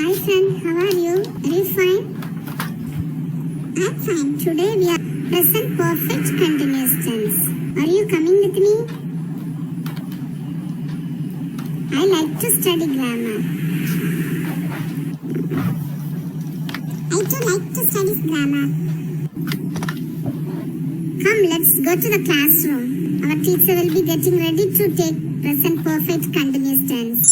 Hi friend, how are you? Are you fine? I'm fine. Today we are present perfect continuous tense. Are you coming with me? I like to study grammar. I too like to study grammar. Come, let's go to the classroom. Our teacher will be getting ready to take present perfect continuous tense.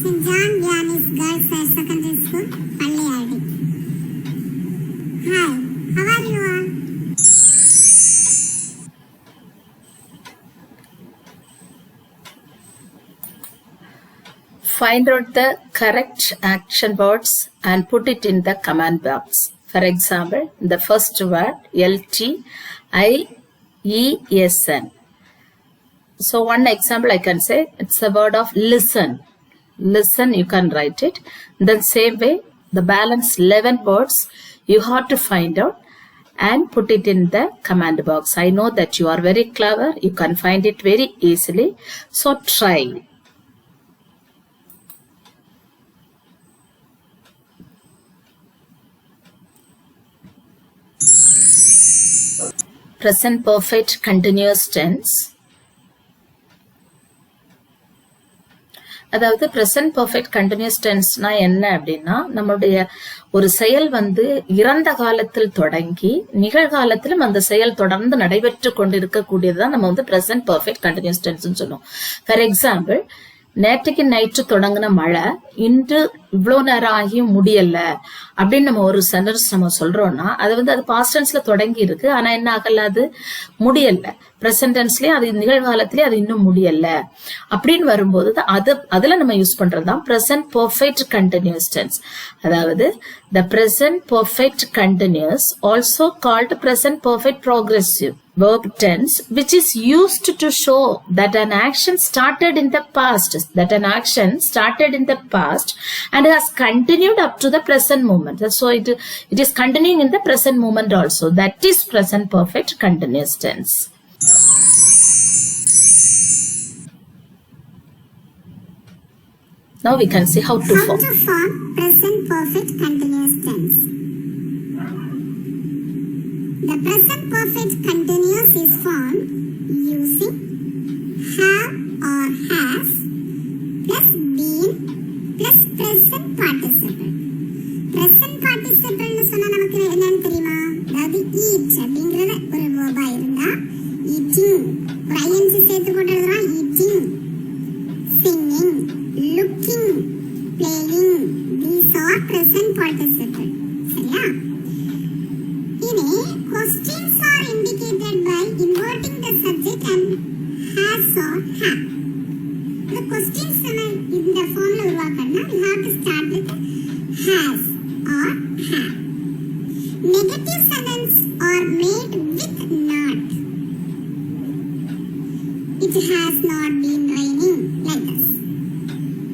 St. John Vianney's Girls Higher Secondary School, Palliyadi. Hi, how are you all? Find out the correct action words and put it in the command box. For example, the first word LTIESN. So one example I can say, it's a word of listen. Listen, you can write it. The same way, the balance 11 words you have to find out and put it in the command box. I know that you are very clever. You can find it very easily. So try. Present perfect continuous tense. அதாவது present perfect continuous tenseனா என்ன அப்படின்னா, நம்மளுடைய ஒரு செயல் இறந்த காலத்தில் தொடங்கி நிகழ்காலத்திலும் அந்த செயல் தொடர்ந்து நடைபெற்று கொண்டிருக்கக்கூடியதுதான் நம்ம present perfect continuous tenseன்னு சொல்லுவோம். ஃபார் எக்ஸாம்பிள், நேற்றுக்கு நைட்டு தொடங்கின மழை இன்று இவ்வளவு நேரம் ஆகியும் முடியல அப்படின்னு நம்ம ஒரு சென்டென்ஸ் நம்ம சொல்றோம்னா, அது பாஸ்ட் டென்ஸ்ல தொடங்கி இருக்கு, ஆனா என்ன ஆகல, அது முடியல. பிரசன்ட் டென்ஸ்லயே அது நிகழ்காலத்திலேயே அது இன்னும் முடியல அப்படின்னு வரும்போது அதுல நம்ம யூஸ் பண்றதுதான் present perfect continuous tense. அதாவது the present perfect continuous, also called present perfect progressive verb tense, which is used to show that an action started in the past, and has continued up to the present moment. So it is continuing in the present moment also. That is present perfect continuous tense. Now we can see how to form present perfect continuous tense. The present perfect continuous is formed using have or has plus been plus present participle. Present participle னு சொன்னா நமக்கு என்னன்னு தெரியுமா? அதாவது eat அப்படிங்கறது ஒரு verb-ஆ இருந்தா eating, ஒரு ing சேர்த்து போட்டு எழுதுறோம் eating, singing, looking, playing. These are present participle. சரியா? இனி questions are indicated by inverting the subject and has or have. The questions நம்ம இந்த ஃபார்ம்ல உருவாக்கணும்னா we have to start with has or have. Negative sentence are made with not. It has not been raining, like this.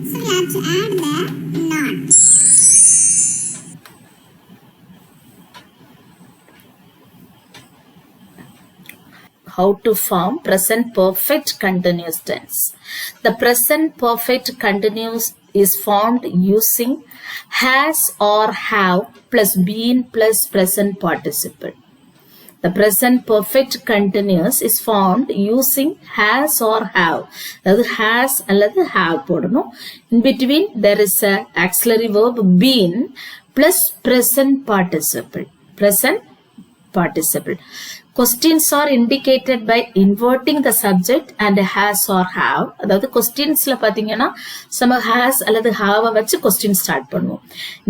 So we have to add the not. How to form present perfect continuous tense. The present perfect continuous is formed using has or have plus been plus present participle. The present perfect continuous is formed using has or have. That has அல்லது have போடணும். In between there is a auxiliary verb been plus present participle. Present participle. Questions are indicated by inverting the subject and has or have. அதாவது questionsல பாத்தீங்கன்னா some has அல்லது have வச்சு question start பண்ணுவோம்.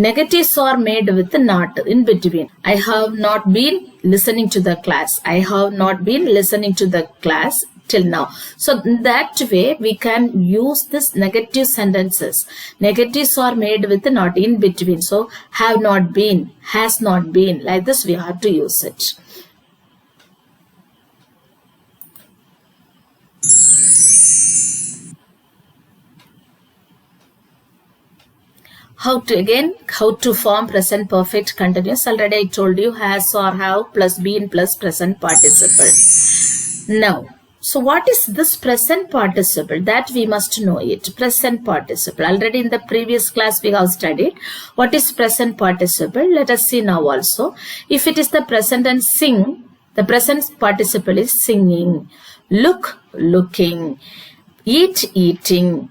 Negatives are made with not in between. I have not been listening to the class. I have not been listening to the class till now. So that way we can use this negative sentences. Negatives are made with not in between. So have not been, has not been. Like this we have to use it. How to form present perfect continuous. Already I told you has or have plus been plus present participle. Now So what is this present participle? That we must know it. Present participle. Already in the previous class we have studied. What is present participle? Let us see now also. If it is the present and sing, the present participle is singing. Look, looking. Eat, eating.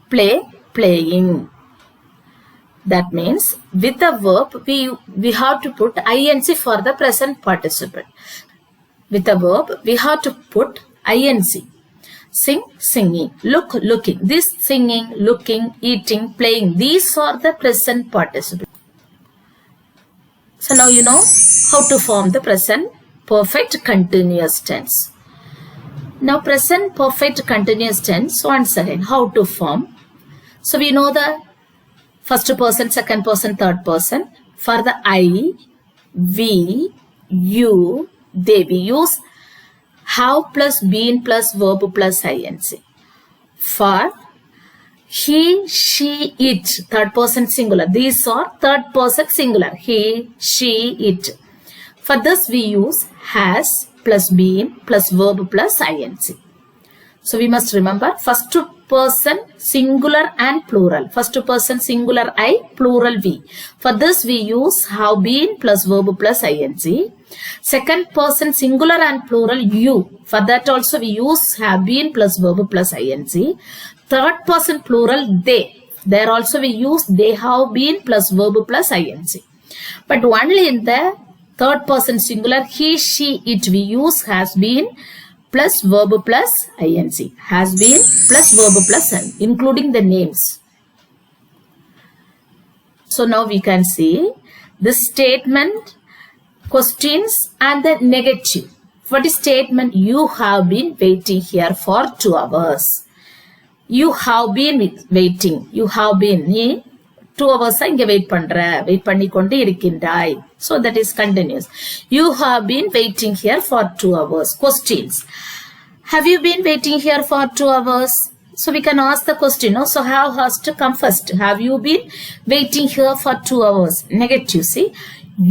Play, playing. That means with the verb we have to put ing for the present participle. With the verb we have to put ing. Sing, singing. Look, looking. This singing, looking, eating, playing. These are the present participle. So now you know how to form the present perfect continuous tense. Now present perfect continuous tense, once again, how to form. So we know the first person, second person, third person. For the I, we, you, they, we use have plus been plus verb plus ing. For he, she, it, third person singular. These are third person singular. He, she, it. For this we use has plus been plus verb plus ing. So we must remember first person singular and plural. First person singular I, plural we. For this we use have been plus verb plus ing. Second person singular and plural you. For that also we use have been plus verb plus ing. Third person plural they. There also we use they have been plus verb plus ing. But only in the third person singular he, she, it we use has been plus verb plus ing. Has been plus verb plus ing, including the names. So now we can see this statement, questions and the negative. What is statement? You have been waiting here for 2 hours. You have been waiting. You have been 2 hours inge wait பண்ணிக்கொண்டு இருக்கின்றாய். So that is continuous. You have been waiting here for 2 hours. Questions. Have you been waiting here for 2 hours? So we can ask the question. No? So how has to come first? Have you been waiting here for 2 hours? Negative. See,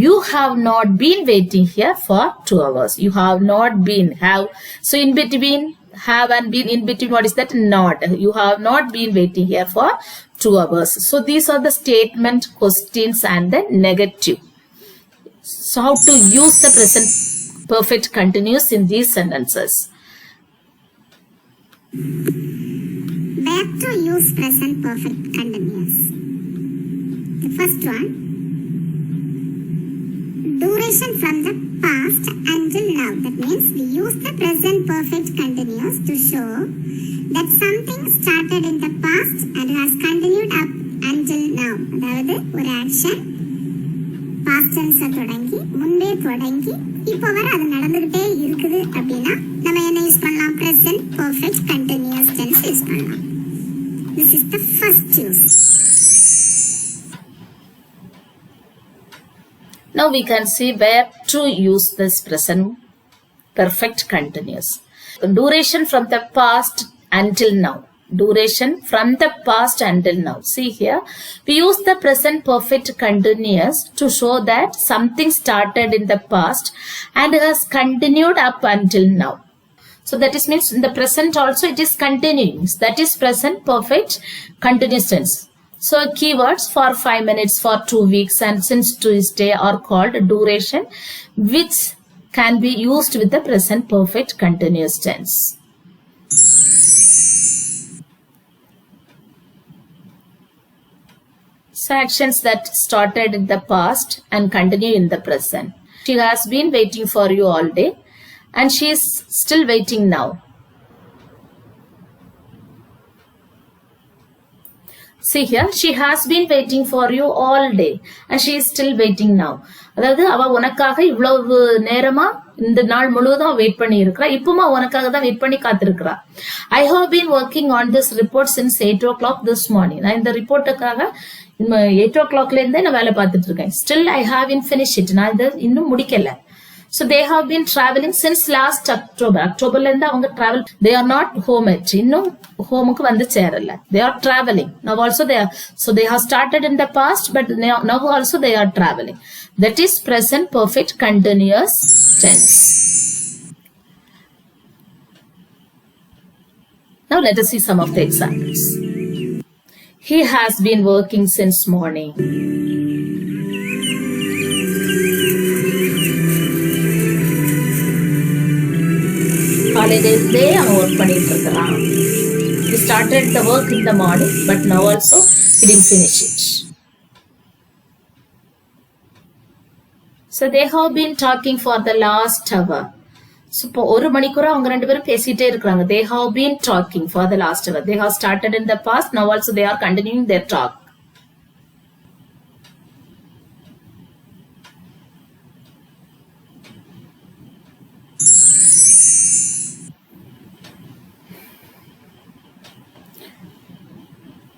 you have not been waiting here for 2 hours. You have not been. Have. So in between have and been, in between what is that? Not. You have not been waiting here for 2 hours. So these are the statement, questions and the negative. So how to use the present perfect continuous in these sentences? Where to use present perfect continuous? The first one, duration from the past until now. That means we use the present perfect continuous to show that something started in the past and has continued up until now. அதாவது ஒரு action past tense தொடங்கி முன்பே தொடங்கி இப்போ வரை அது நடந்துகிட்டே இருக்குது அப்படின்னா நம்ம என்ன யூஸ் பண்ணலாம்? present perfect continuous tense use பண்ணலாம். This is the first use. Now we can see where to use this present perfect continuous. Duration from the past until now. Duration from the past until now. See here, we use the present perfect continuous to show that something started in the past and has continued up until now. So that is means in the present also it is continuing. That is present perfect continuous tense. So keywords for 5 minutes, for 2 weeks and since Tuesday are called duration, which can be used with the present perfect continuous tense. So actions that started in the past and continue in the present. She has been waiting for you all day and she is still waiting now. See here, she has been waiting for you all day and she is still waiting now. அதாவது அவ உனக்காக இவ்வளவு நேரமா இந்த நாள் முழுவதும் wait பண்ணி இருக்கா. இப்பமா உனக்காக தான் வெயிட் பண்ணி காத்திருக்கிறா. I have been working on this report since 8 o'clock this morning. நான் இந்த ரிப்போர்ட்டுக்காக 8 o'clockல இருந்தே நான் வேலை பார்த்துட்டு இருக்கேன். Still I haven't finished it. நான் இதை இன்னும் முடிக்கல. So they have been traveling since last October. Octoberல இருந்து அவங்க travel. They are not home yet. இன்னும் homeக்கு வந்து சேரல. They are traveling. Now also they are. So they have started in the past, but now also they are traveling. That is present perfect continuous tense. let us see some of the examples. He has been working since morning. Holidays day அவன் work பண்ணிட்டு இருக்கிறான். He started the work in the morning, but now also he didn't finish it. So they have been talking for the last hour. So இப்போ ஒரு மணிக்கூரா அவங்க ரெண்டு பேரும் பேசிட்டே இருக்காங்க. They have been talking for the last hour. They have started in the past. Now also they are continuing their talk.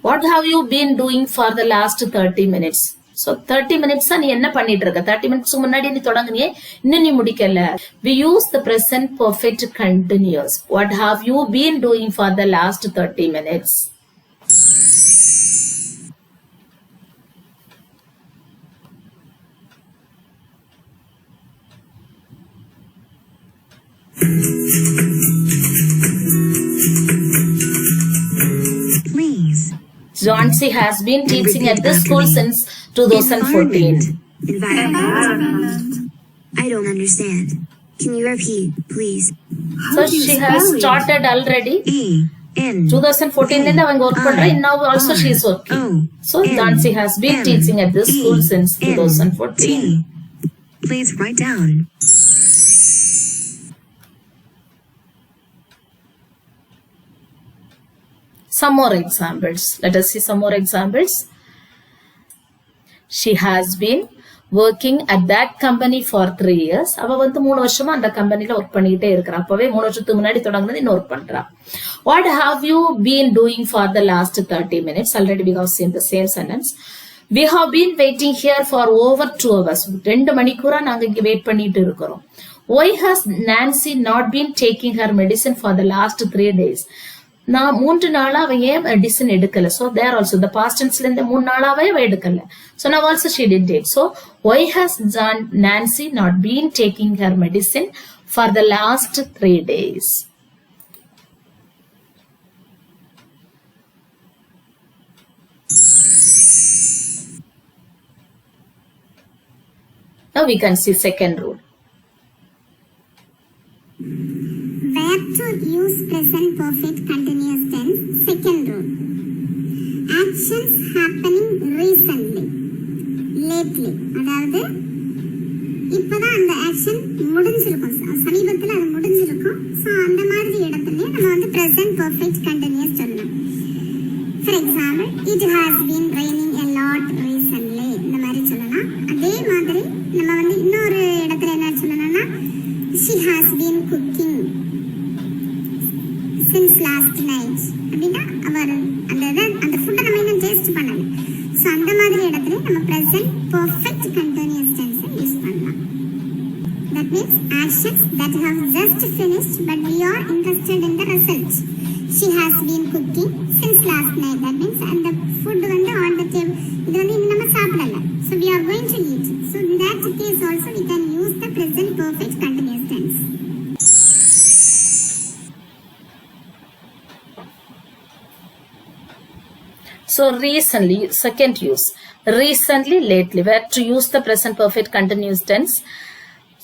What have you been doing for the last 30 minutes? So 30 minutes நீ என்ன பண்ணிட்டு இருக்க? 30 minutes முன்னாடி நீ தொடங்குனியே, இன்னும் நீ முடிக்கல. We use the present perfect continuous. What have you been doing for the last 30 minutes? Please. Johnsy has been teaching at this school since 2014. Environment. I don't understand. Can you repeat, please? So she has started already. N 2014 ல அவங்க work பண்றா. Now also she is working. So Johnsy has been teaching at this school since 2014. Please write down. Some more examples. Let us see some more examples. She has been working at that company for 3 years. அவ வந்து 3 வருஷமா அந்த கம்பெனில work பண்ணிட்டே இருக்கறா. அப்பவே 3 வருஷத்துக்கு முன்னாடி தொடங்குனது இன்னும் ஒர்க் பண்றா. What have you been doing for the last 30 minutes? Already we have seen the same sentence. We have been waiting here for over 2 hours. 2 மணிக்கூரா நாங்க இங்க வெயிட் பண்ணிட்டு இருக்கோம். Why has Nancy not been taking her medicine for the last 3 days? நான் 3 நாளா அவ ஏன் medicine எடுக்கல? So there also the past tense ல இந்த 3 நாளாவே அவ எடுக்கல. So now also she didn't take. So why has Nancy not been taking her medicine for the last 3 days? Now we can see second rule. Where to use present perfect continuous tense. Second rule. Actions happening recently. Lately. அதாவது இப்பதான் அந்த action முடிஞ்சிருக்கும், சமீபத்தில் அது முடிஞ்சிருக்கும். So அந்த மாதிரி இடத்துலயே நம்ம வந்து present perfect continuous சொல்லலாம். For example, it has been raining a lot recently. இந்த மாதிரி சொல்லலாம். அதே மாதிரி நம்ம வந்து இன்னொரு இடத்துல என்ன சொல்லலாம்னா she has been cooking since last night. அப்படின்னா அவர் அந்த ஃபுட்டை நம்ம இன்னும் டேஸ்ட் பண்ணல. ஸோ அந்த மாதிரி இடத்துல நம்ம present perfect continuous tense use பண்ணலாம். That means actions that have just finished but we are interested in the result. She has been cooking since last night. That means அந்த food வந்து on the table. இது வந்து இன்னும் நம்ம சாப்பிடல. So we are going to eat. So in that case also we can use the present perfect continuous tense. So recently, second use. Recently, lately. Where to use the present perfect continuous tense.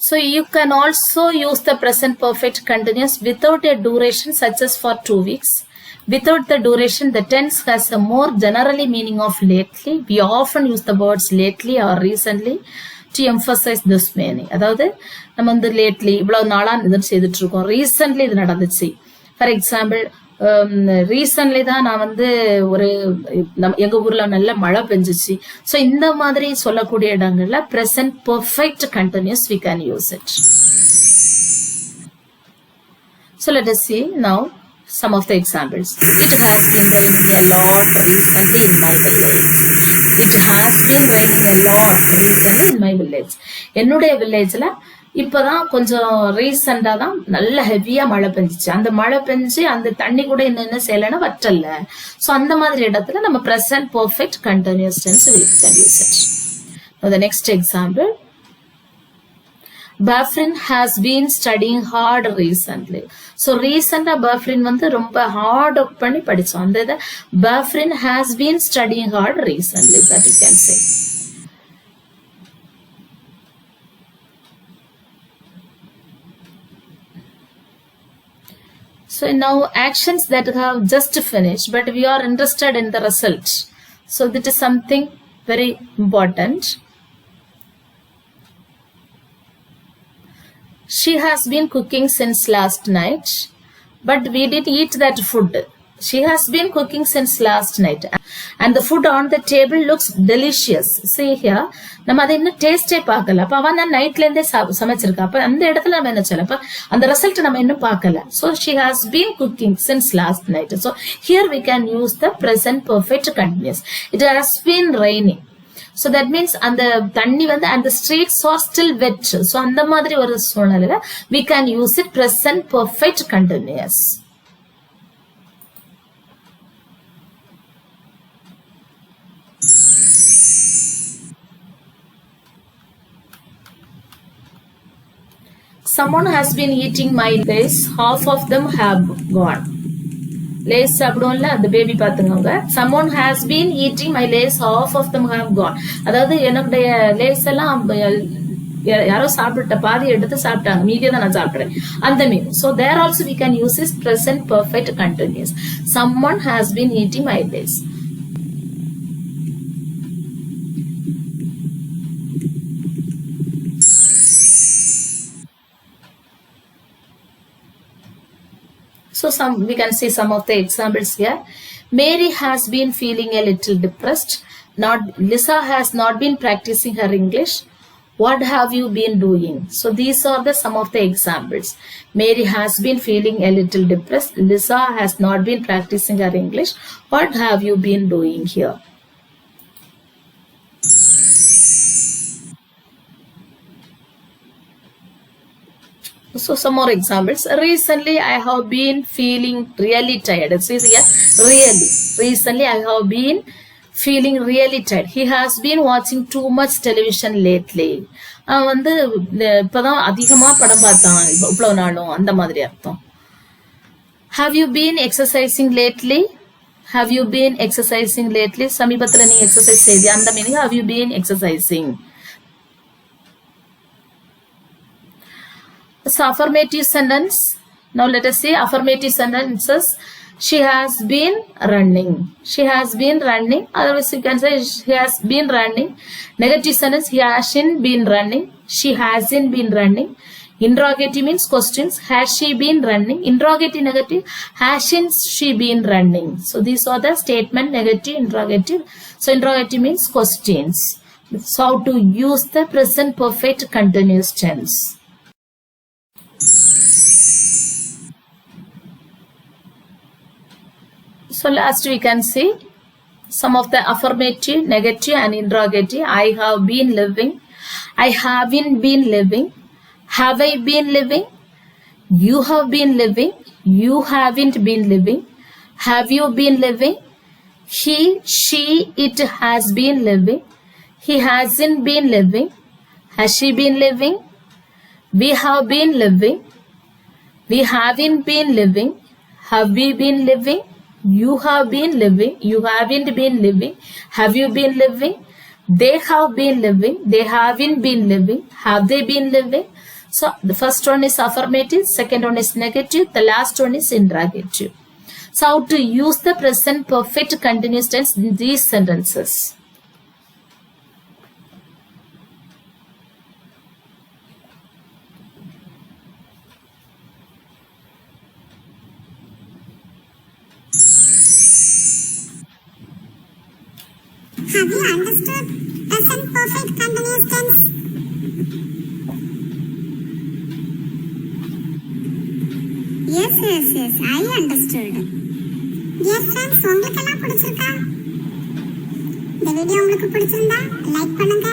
So you can also use the present perfect continuous without a duration such as for 2 weeks. Without the duration, the tense has a more generally meaning of lately. We often use the words lately or recently to emphasize this meaning. அதாவது நம்ம வந்து lately இவ்வளவு நாளா இது செய்துட்டு இருக்கோம். Recently இது நடந்துச்சு. For example, ரீசன்ட்லி தான் நான் வந்து எங்க ஊர்ல நல்ல மழை பெஞ்சிச்சு. ஸோ இந்த மாதிரி சொல்லக்கூடிய இடங்கள்ல present perfect continuous we can use it. So let us see now some of the examples. It has been raining a lot recently in my village. It has been raining a lot recently in my village. என்னுடைய வில்லேஜ்ல இப்பதான் கொஞ்சம் ரீசெண்டா தான் நல்ல ஹெவியா மழை பெஞ்சிச்சு. அந்த மழை பெஞ்சு அந்த தண்ணி கூட என்ன செய்யலன்னா வற்றல. சோ அந்த மாதிரி இடத்துல நம்ம present perfect continuous tense we can use it. Now the next example. Bafrin has been studying hard recently. So recent Bafrin வந்து ரொம்ப hard பண்ணி படிச்சோம். அந்த Bafrin has been studying hard recently, that you can say. So now actions that have just finished, but we are interested in the result. So that is something very important. She has been cooking since last night, but we didn't eat that food. She has been cooking since last night, and the food on the table looks delicious. See here, நம்ம அதை இன்னும் டேஸ்டே பார்க்கல. அப்ப அவன் நைட்ல இருந்தே சமைச்சிருக்கா. அப்ப அந்த இடத்துல நம்ம என்ன சொல்லலாம்? அந்த ரிசல்ட் நம்ம இன்னும் பார்க்கல. So she has been cooking since last night. So here we can use the present perfect continuous. It has been raining. So that means and the தண்ணி வந்து and the streets are still wet. So அந்த மாதிரி ஒரு சூழ்நிலையில we can use it present perfect continuous. Someone has been eating my lace. Half of them have gone. Lace சாப்பிடுவோம்ல அந்த baby பாத்துங்க. Someone has been eating my lace. Half of them have gone. அதாவது என்னுடைய lace எல்லாம் யாரோ சாப்பிட்ட பாதி எடுத்து சாப்பிட்டாங்க. மீதியை தான் நான் சாப்பிடுறேன். அந்த மீன். So there also we can use this present perfect continuous. Someone has been eating my lace. So we can see some of the examples here. Mary has been feeling a little depressed. Lisa has not been practicing her English. What have you been doing? So these are some of the examples. Mary has been feeling a little depressed. Lisa has not been practicing her English. What have you been doing here? So some more examples. Recently I have been feeling really tired. It says here really. Recently I have been feeling really tired. He has been watching too much television lately. வந்து இப்பதான் அதிகமா படம் பார்த்தான் இவ்வளவு நாளும் அந்த மாதிரி அர்த்தம். Have you been exercising lately? Have you been exercising lately? சமீபத்துல நீ எக்ஸசைஸ் செய்தியா அந்த meaning have you been exercising. So affirmative sentence. Now let us see affirmative sentences. She has been running. She has been running. Otherwise you can say she has been running. Negative sentence. He hasn't been running. She hasn't been running. Interrogative means questions. Has she been running? Interrogative negative. Hasn't she been running? So these are the statement negative, interrogative. So interrogative means questions. So how to use the present perfect continuous tense. So last we can see some of the affirmative, negative and interrogative. I have been living. I haven't been living. Have I been living? You have been living. You haven't been living. Have you been living? He, she, it has been living. He hasn't been living. Has she been living? We have been living. We haven't been living. Have we been living? You have been living. You haven't been living. Have you been living? They have been living. They haven't been living. Have they been living? So the first one is affirmative. Second one is negative. The last one is interrogative. So how to use the present perfect continuous tense in these sentences. Have you understood present perfect continuous tense? Yes, I understood. Dear friends, உங்களுக்கு எல்லாம் பிடிச்சிருக்கா? இந்த video உங்களுக்கு பிடிச்சிருந்தா like பண்ணுங்க,